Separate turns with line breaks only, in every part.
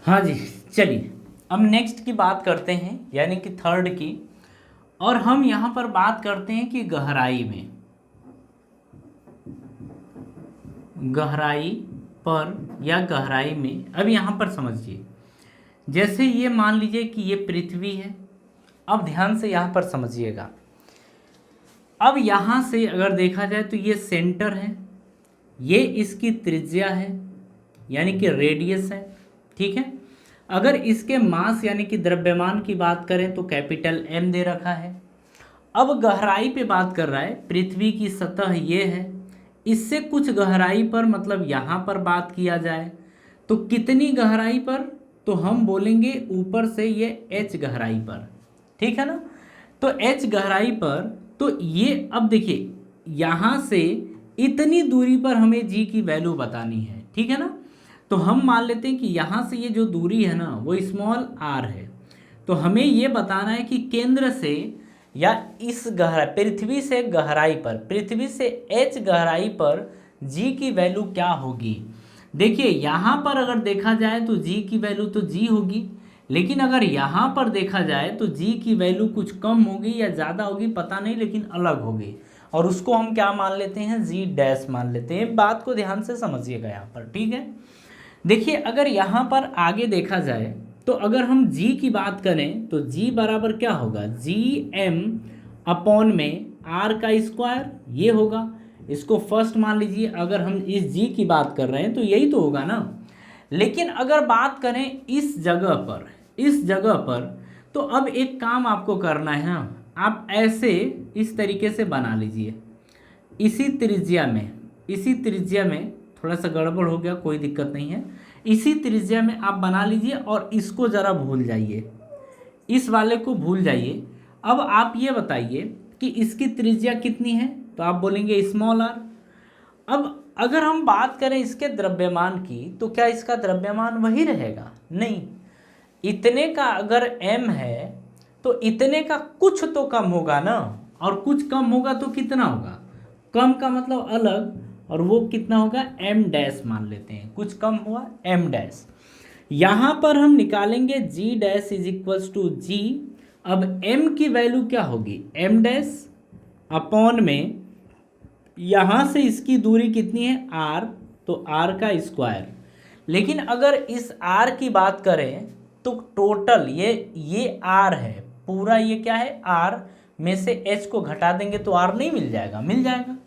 हाँ जी, चलिए अब नेक्स्ट की बात करते हैं, यानी कि थर्ड की। और हम यहाँ पर बात करते हैं कि गहराई पर या गहराई में। अब यहाँ पर समझिए, जैसे ये मान लीजिए कि ये पृथ्वी है। अब ध्यान से यहाँ पर समझिएगा। अब यहाँ से अगर देखा जाए तो ये सेंटर है, ये इसकी त्रिज्या है यानी कि रेडियस है, ठीक है। अगर इसके मास यानी कि द्रव्यमान की बात करें तो कैपिटल एम दे रखा है। अब गहराई पे बात कर रहा है, पृथ्वी की सतह ये है, इससे कुछ गहराई पर, मतलब यहाँ पर बात किया जाए तो कितनी गहराई पर, तो हम बोलेंगे ऊपर से ये एच गहराई पर, ठीक है ना। तो एच गहराई पर, तो ये अब देखिए यहाँ से इतनी दूरी पर हमें जी की वैल्यू बतानी है, ठीक है ना। तो हम मान लेते हैं कि यहाँ से ये जो दूरी है ना वो स्मॉल आर है। तो हमें ये बताना है कि केंद्र से या इस गहराई, पृथ्वी से एच गहराई पर जी की वैल्यू क्या होगी। देखिए यहाँ पर अगर देखा जाए तो जी की वैल्यू तो जी होगी, लेकिन अगर यहाँ पर देखा जाए तो जी की वैल्यू कुछ कम होगी या ज़्यादा होगी पता नहीं, लेकिन अलग होगी। और उसको हम क्या मान लेते हैं, जी डैश मान लेते हैं। बात को ध्यान से समझिएगा यहाँ पर, ठीक है। देखिए अगर यहाँ पर आगे देखा जाए तो अगर हम g की बात करें तो g बराबर क्या होगा, जी एम अपॉन में r का स्क्वायर, ये होगा। इसको फर्स्ट मान लीजिए। अगर हम इस g की बात कर रहे हैं तो यही तो होगा ना। लेकिन अगर बात करें इस जगह पर तो अब एक काम आपको करना है ना, आप ऐसे इस तरीके से बना लीजिए। इसी त्रिज्या में थोड़ा सा गड़बड़ हो गया, कोई दिक्कत नहीं है। इसी त्रिज्या में आप बना लीजिए और इसको ज़रा भूल जाइए, इस वाले को भूल जाइए। अब आप ये बताइए कि इसकी त्रिज्या कितनी है, तो आप बोलेंगे स्मॉल आर। अब अगर हम बात करें इसके द्रव्यमान की तो क्या इसका द्रव्यमान वही रहेगा, नहीं। इतने का अगर m है तो इतने का कुछ तो कम होगा ना, और कुछ कम होगा तो कितना होगा, कम का मतलब अलग, और वो कितना होगा m डैश मान लेते हैं, कुछ कम हुआ m डैश। यहाँ पर हम निकालेंगे g dash is equals to g. अब m की वैल्यू क्या होगी, m डैश अपॉन में यहाँ से इसकी दूरी कितनी है r, तो r का स्क्वायर। लेकिन अगर इस r की बात करें तो टोटल ये r है पूरा, ये क्या है r में से h को घटा देंगे तो r नहीं मिल जाएगा, मिल जाएगा।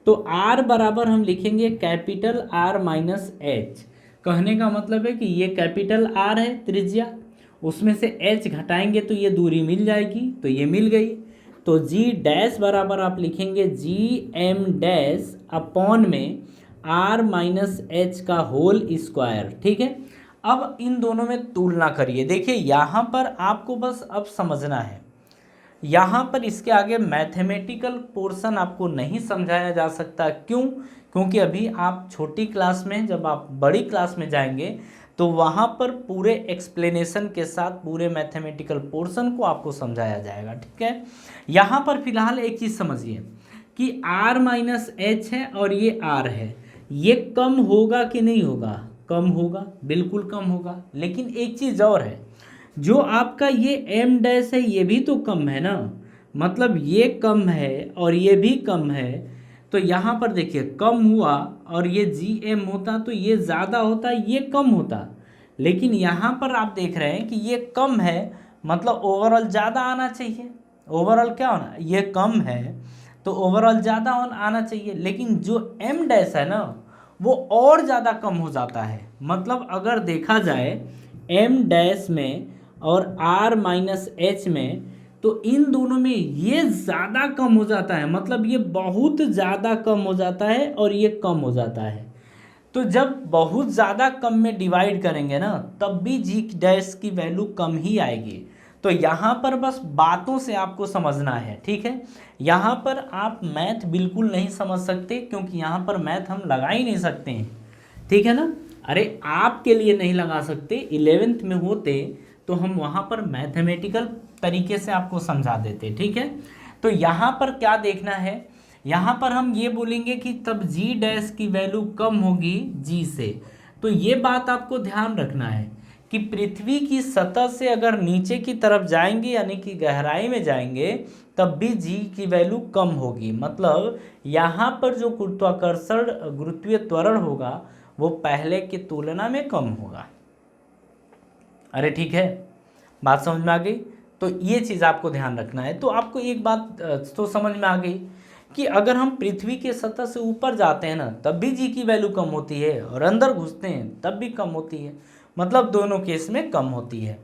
तो r बराबर हम लिखेंगे कैपिटल R माइनस एच। कहने का मतलब है कि ये कैपिटल R है त्रिज्या, उसमें से h घटाएंगे तो ये दूरी मिल जाएगी, तो ये मिल गई। तो g डैश बराबर आप लिखेंगे जी एम डैश अपॉन में R माइनस एच का होल स्क्वायर, ठीक है। अब इन दोनों में तुलना करिए। देखिए यहाँ पर आपको बस अब समझना है, यहाँ पर इसके आगे मैथमेटिकल पोर्शन आपको नहीं समझाया जा सकता। क्यों, क्योंकि अभी आप छोटी क्लास में, जब आप बड़ी क्लास में जाएंगे तो वहाँ पर पूरे एक्सप्लेनेशन के साथ पूरे मैथमेटिकल पोर्शन को आपको समझाया जाएगा, ठीक है। यहाँ पर फिलहाल एक चीज़ समझिए कि r माइनस एच है और ये r है, ये कम होगा कि नहीं होगा, कम होगा, बिल्कुल कम होगा। लेकिन एक चीज़ और है, जो आपका ये m डैश है ये भी तो कम है ना, मतलब ये कम है और ये भी कम है। तो यहाँ पर देखिए कम हुआ और ये जी एम होता तो ये ज़्यादा होता, ये कम होता। लेकिन यहाँ पर आप देख रहे हैं कि ये कम है, मतलब ओवरऑल ज़्यादा आना चाहिए। ओवरऑल क्या होना, ये कम है तो ओवरऑल ज़्यादा आना चाहिए। लेकिन जो m डैश है ना वो और ज़्यादा कम हो जाता है। मतलब अगर देखा जाए m डैश में और r माइनस एच में, तो इन दोनों में ये ज़्यादा कम हो जाता है, मतलब ये बहुत ज़्यादा कम हो जाता है और ये कम हो जाता है। तो जब बहुत ज़्यादा कम में डिवाइड करेंगे ना तब भी जी डैश की वैल्यू कम ही आएगी। तो यहाँ पर बस बातों से आपको समझना है, ठीक है। यहाँ पर आप मैथ बिल्कुल नहीं समझ सकते, क्योंकि यहाँ पर मैथ हम लगा ही नहीं सकते हैं, ठीक है ना। अरे आपके लिए नहीं लगा सकते, 11th में होते तो हम वहाँ पर मैथमेटिकल तरीके से आपको समझा देते, ठीक है। तो यहाँ पर क्या देखना है, यहाँ पर हम ये बोलेंगे कि तब जी डैश की वैल्यू कम होगी जी से। तो ये बात आपको ध्यान रखना है कि पृथ्वी की सतह से अगर नीचे की तरफ जाएंगे यानी कि गहराई में जाएंगे तब भी जी की वैल्यू कम होगी। मतलब यहाँ पर जो गुरुत्वाकर्षण गुरुत्वीय त्वरण होगा वो पहले की तुलना में कम होगा। अरे ठीक है, बात समझ में आ गई। तो ये चीज़ आपको ध्यान रखना है। तो आपको एक बात तो समझ में आ गई कि अगर हम पृथ्वी के सतह से ऊपर जाते हैं ना तब भी जी की वैल्यू कम होती है और अंदर घुसते हैं तब भी कम होती है। मतलब दोनों केस में कम होती है।